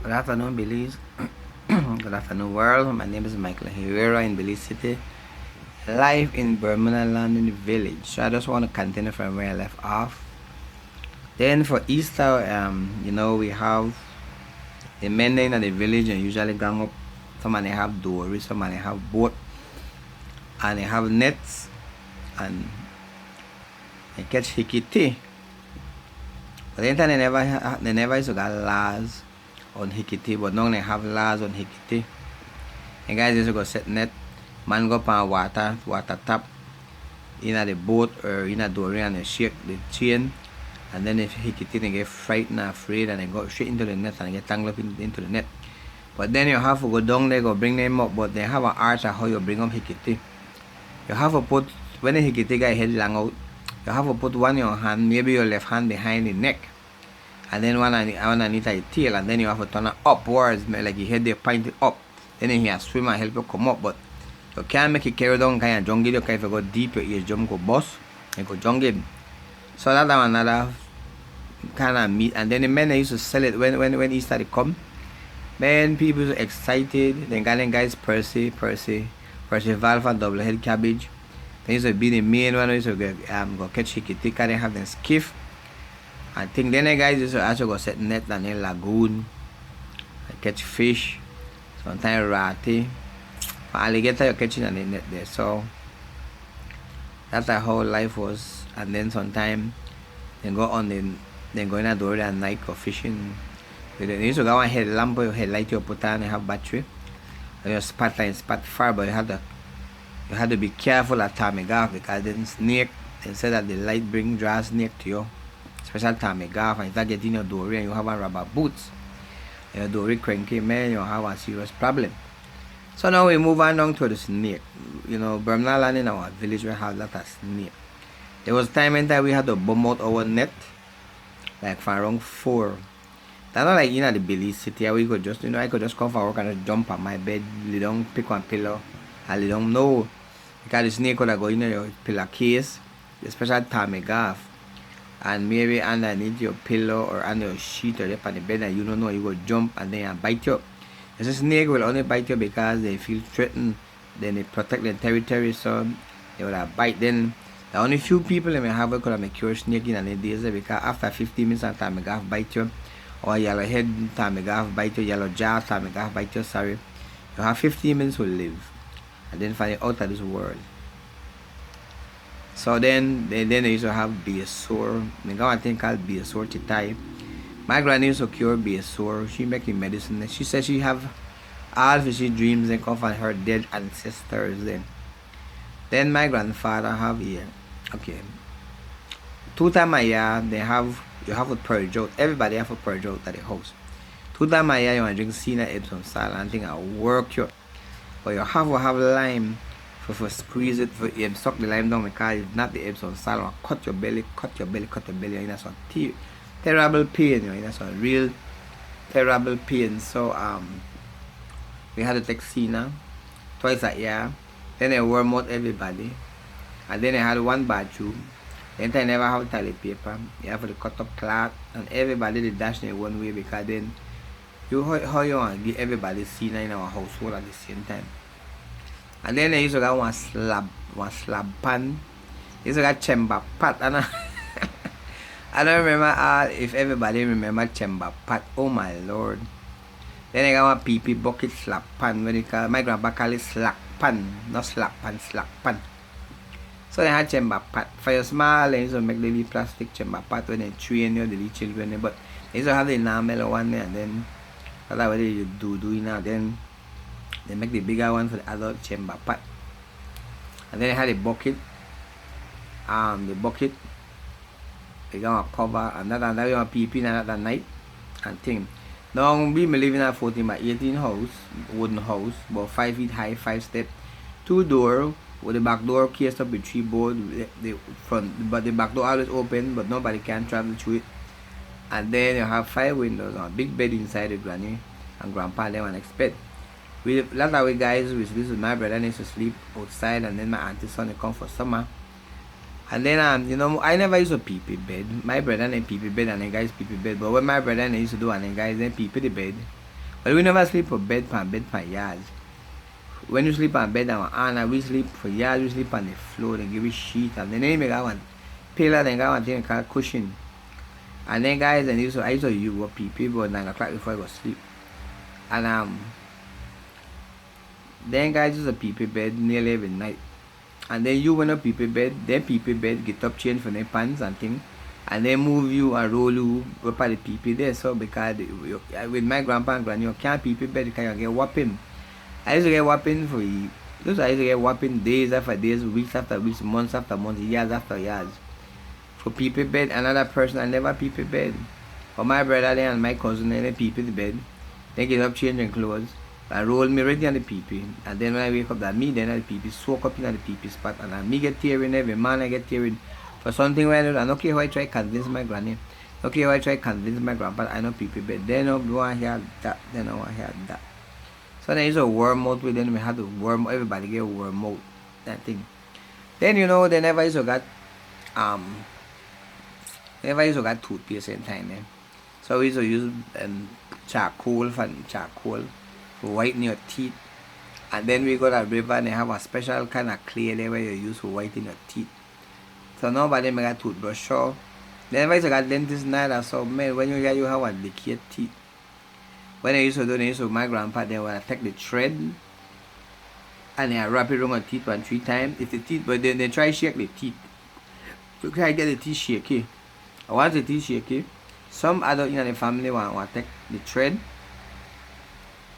Good afternoon, Belize. Good afternoon, world. My name is Michael Herrera in Belize City, live in Bermudian Landing village. So I just want to continue from where I left off. Then for Easter, we have the men in the village and usually gang up. Some they have dories, some they have boat, and they have nets, and they catch hikiti. But then they never used to got laws on hikiti, but now they have laws on hikiti. And guys used to go set net, man go up on water tap in the boat or in a dory and they shake the chain, and then if hikiti they get frightened and afraid and they go straight into the net and they get tangled up into the net. But then you have to go down there, go bring them up, but they have an art of how you bring up hikiti. You have to put, when the hikiti guy head long out, you have to put one in your hand, maybe your left hand behind the neck, and then one underneath the tail, and then you have to turn it upwards, like your head they pointed up. Then you have swim and help you come up, but you can't make it carry down kind of jungle. You if you go deep, your ears jump go bust and go jungle. So that's another kind of meat. And then the men they used to sell it when Easter they come. Man, people are excited. Then guys Percy, Val for double head cabbage. They used to be the main one. They used to go catch hikiti, they have them skiff. I think then the guys used to also go set net and then lagoon, catch fish, sometimes ratty. For alligator you're catching on the net there. So that's how life was. And then sometimes they go on then go in a door at night go fishing. They used to go and headlamp or headlight you put on and have battery. And you spot far, but you had to be careful at time golf because then snake, they said that the light draw snake to you. Especially time golf, and if that get in your dory and you have a rubber boots, and your dory cranky, man, you have a serious problem. So now we move on down to the snake. Bermudian Landing in our village we have a lot of snake. There was time and time we had to bomb out our net, like for around 4. That's not like the Belize City where we could just, I could just come for work and just jump on my bed, lay down, pick one pillow, and lay down. No, because the snake could have go in your pillow case, especially time golf. And maybe underneath your pillow or under your sheet or up on the bed and you don't know, you go jump and then bite you. There's a snake will only bite you because they feel threatened, then they protect their territory, so they will bite. Then the only few people they may have could have cure snake in the days because after 15 minutes of time golf bite you, or yellow head time golf bite you, yellow jaw time golf bite you, sorry. You have 15 minutes to live and then find it out of this world. So then they used to have base sore. They got a thing called base sore to tie. My granny used to cure base sore. She making medicine. She said she have all fishy dreams and come from her dead ancestors Then my grandfather have here. Okay. 2 times a year you have to purge out. Everybody have to purge out at the house. 2 times a year you want to drink senior Epsom salt and think I work you. But you have to have lime. For squeeze it, for suck the lime down because if not the Epsom salt will cut your belly, and that's some terrible pain, that's some real terrible pain. So we had to take Cena twice a year. Then they warm out everybody. And then I had one bathroom. Then I never have toilet paper. You have to cut up cloth and everybody they dash in one way because then how you want to give everybody Cena in our household at the same time. And then they used to got one slab pan. They used to got chamber pot. And I don't remember if everybody remember chamber pot. Oh my lord. Then they got one PP bucket slap pan. My grandpa call it slack pan. Not slap pan, slack pan. So they had chamber pot. For your small, they used to make the little plastic chamber pot when they train the little children. But they used to have the enamel one there. And then that's what they do Then they make the bigger one for the adult chamber pot. And then they had a bucket. The bucket, they got a cover and that you want peeping at that night and thing. Now we live in a 14 by 18 house, wooden house, about 5 feet high, 5 step, 2 door with the back door cased up with 3 board, the front, but the back door always open, but nobody can travel through it. And then you have 5 windows and a big bed inside the granny and grandpa they want to expect. A lot of guys, this is my brother, used to sleep outside, and then my auntie's son they come for summer. And then I never used to pee bed. My brother and pee bed and the guys pee bed. But when my brother and used to do and the guys then pee the bed, But we never sleep for bed pan yards. When you sleep on bed and Anna, we sleep for yards, we sleep on the floor, they give you sheet, and then they make one pillar, then got one thing called cushion. And then guys, and I used to use what people at 9 o'clock before I go sleep. And then guys use a people bed nearly every night. And then you went up people bed, then people bed get up change for their pants and thing. And they move you and roll you up at the people there. So because with my grandpa and granny, you can't people bed because you get whopping. I used to get whopping for you. I used to get whopping days after days, weeks after weeks, months after months, years after years. For people bed, another person I never people bed. For my brother there and my cousin they people the bed. They get up changing clothes. I roll me ready on the pee. And then when I wake up that me then the pee soak up in the pee spot and me get tearing every man I get tearing for something where I don't care how I try convince my granny. Okay, how I try convince my grandpa I know people bed. They don't want to hear that, they don't want to hear that. So then it's a worm out with them, we had to worm everybody get a worm out that thing. Then they never used to got toothpaste in time eh? So we used to use charcoal to whiten your teeth. And then we go to the river and they have a special kind of clay there where you use to whiten your teeth. So nobody make a toothbrush. So they never used to got dentist neither. So man, when you have a decayed teeth. When they used to my grandpa, they would take the thread and they wrap it around your teeth 1 3 times. If the teeth, but then they try shake the teeth. You try get the teeth shaky. And once the teeth shaky, some adult in the family will take the thread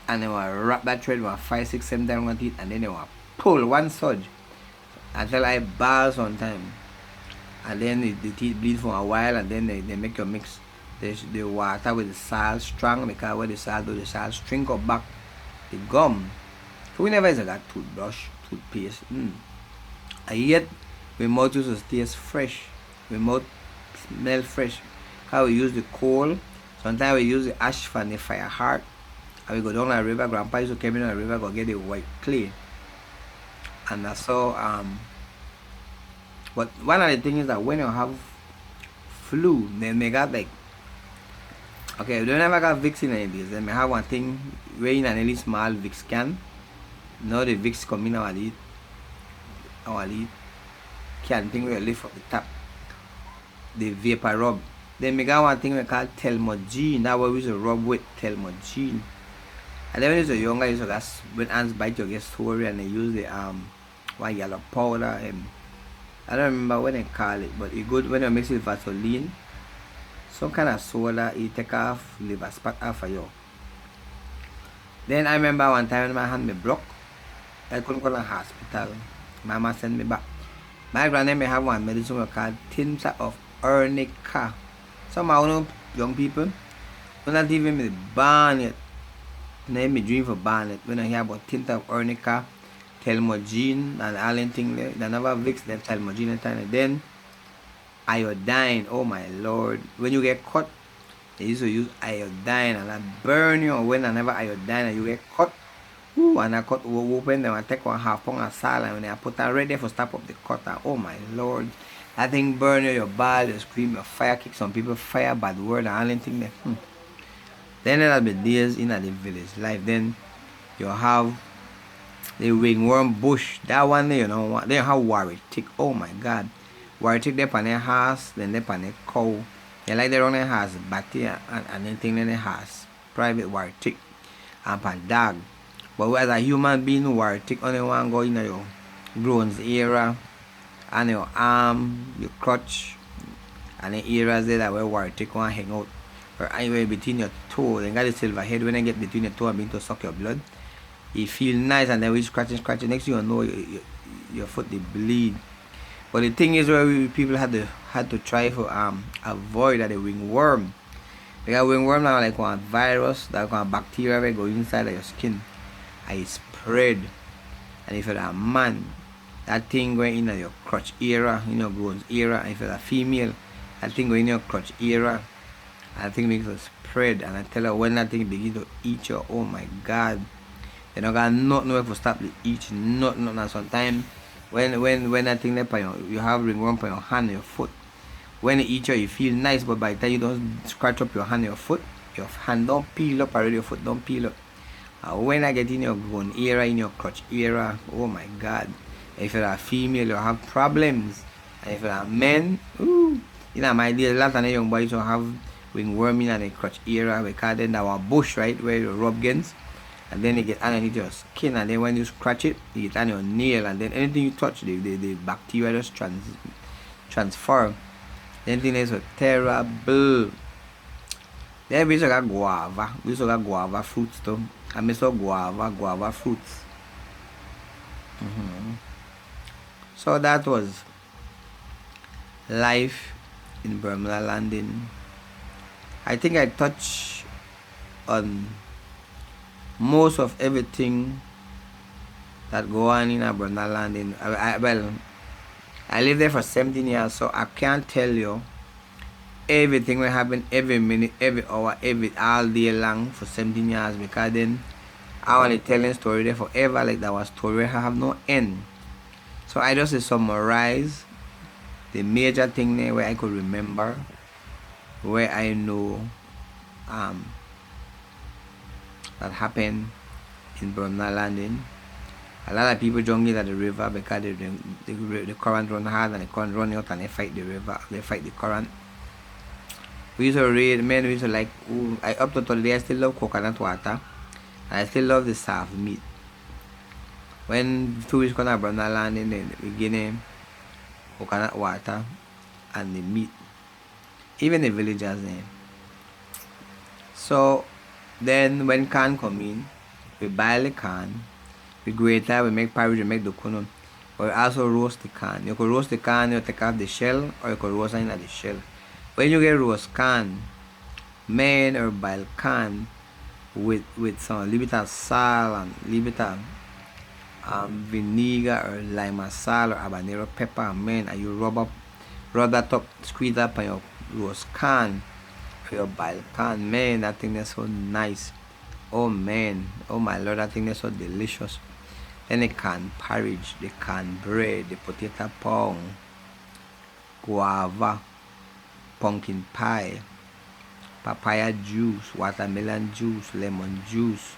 and they will wrap that thread 5 6 7 times on teeth and then they will pull one surge until I bars on time. And then the teeth bleed for a while and then they make you mix the water with the salt strong because when the salt shrink up back the gum. So we never used to got toothbrush, toothpaste. And yet we mouth used to taste fresh. We mouth smell fresh. How we use the coal. Sometimes we use the ash from the fire heart. And we go down the river. Grandpa used to come in the river go get the white clay. And that's how but one of the things is that when you have flu, then they got like okay, we don't ever got Vicks in any of these. Then we have one thing where in a really small Vicks can. Now the Vicks come in our lead can thing we lift up the top. The vapor rub. Then we got one thing we call Telmogene. That what we used to rub with Telmogene. And then when you're younger, you used to get when ants bite you get sore and they use the one yellow powder I don't remember what they call it, but it's good when you mix it with Vaseline. Some kind of soda, it take off, leave a spot off of you. Then I remember one time when my hand me broke, I couldn't go to the hospital. Mama sent me back. My granddad may have one medicine called tins of arnica. Somehow young people, when not even me ban it. Name me dream for ban it. When I hear about tint of arnica, Telmogene and all them thing there, they never Vicks them Telmogene and then iodine. Oh my lord, when you get cut they used to use iodine and that burn you. When I never iodine and you get cut, ooh, and I cut open them and take 1/2 pound of salt and when I put that ready for stop up the cut and, oh my lord, that thing burn you, your ball, you scream, your fire kick. Some people fire bad word and all them thing there. Then there'll be days in the village life. Then you have the ringworm bush. That one there, they have worry tick. Oh my god. Worry tick they on their horse, then they on their cow. They like their own horse, batty and anything in their horse. Private worry tick. And pan dog. But as a human being, worry tick only one go in your groans area and your arm, your crotch, and the areas there that where worry tick want hang out. Or anywhere between your toe. Then got the silver head when they get between your toe and begin to suck your blood. You feel nice and then we scratching. Next thing you know your foot they bleed. But the thing is where people had to try for avoid that the ringworm. Because ringworm now like one virus, that one bacteria will go inside of your skin. And it spread. And if you're a man, that thing going in your crotch area, in your groins area, and if you're a female, that thing going in your crotch area, and that thing makes it spread. And I tell her when that thing begin to eat you, oh my god. You don't got nothing where to stop the each nothing. And sometimes when that thing you have ringworm on your hand and your foot. When it eat you feel nice, but by the time you don't scratch up your hand and your foot, Your hand don't peel up already, your foot don't peel up. When I get in your bone area, in your crotch area, oh my God. If you're a female, you have problems. And if you're a man, ooh, you know, my dear, a lot of the young boys will have ringworm in the crotch area because then our bush, right, where you rub against. And then it get underneath your skin, and then when you scratch it, it get on your nail, and then anything you touch, the bacteria just transfer. Anything is so terrible. Then we also got guava. We also got guava fruits too. I miss guava fruits. So that was life in Bermudian Landing. I think I touched on most of everything that go on in a Bermudian Landing. I lived there for 17 years, so I can't tell you everything will happen every minute, every hour, all day long for 17 years, because then I want to tell a story there forever, like that was story have no end. So I just summarize the major thing there where I could remember, where I know that happened in Bermudian Landing. A lot of people jungle at the river because the current run hard, and the current run out, and they fight the river, they fight the current. We used to read, men, we used to like, up to today I still love coconut water, and I still love the soft meat. When tourists come to Bermudian Landing, they give them coconut water and the meat, even the villagers name. So then when can come in, we boil the can, we grate it, we make porridge, we make the kunu. But we also roast the can. You could roast the can, you take off the shell, or you could roast it in the shell. When you get roast can, man, or boiled can with some little bit of salt and little bit of vinegar or lime salt or habanero pepper, man, and you rub that up, squeeze that up on your roast can or your boiled can, man, that thing is so nice. Oh man, oh my Lord, that thing is so delicious. Then the canned porridge, the canned bread, the potato pong, guava, pumpkin pie, papaya juice, watermelon juice, lemon juice,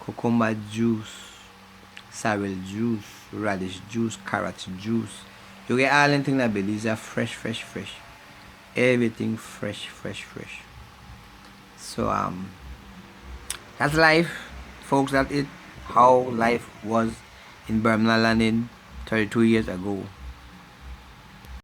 cucumber juice, sorrel juice, radish juice, carrot juice. You get all anything that Belize are fresh. Everything fresh. So that's life, folks. That's it. How life was in Bermudian Landing 32 years ago.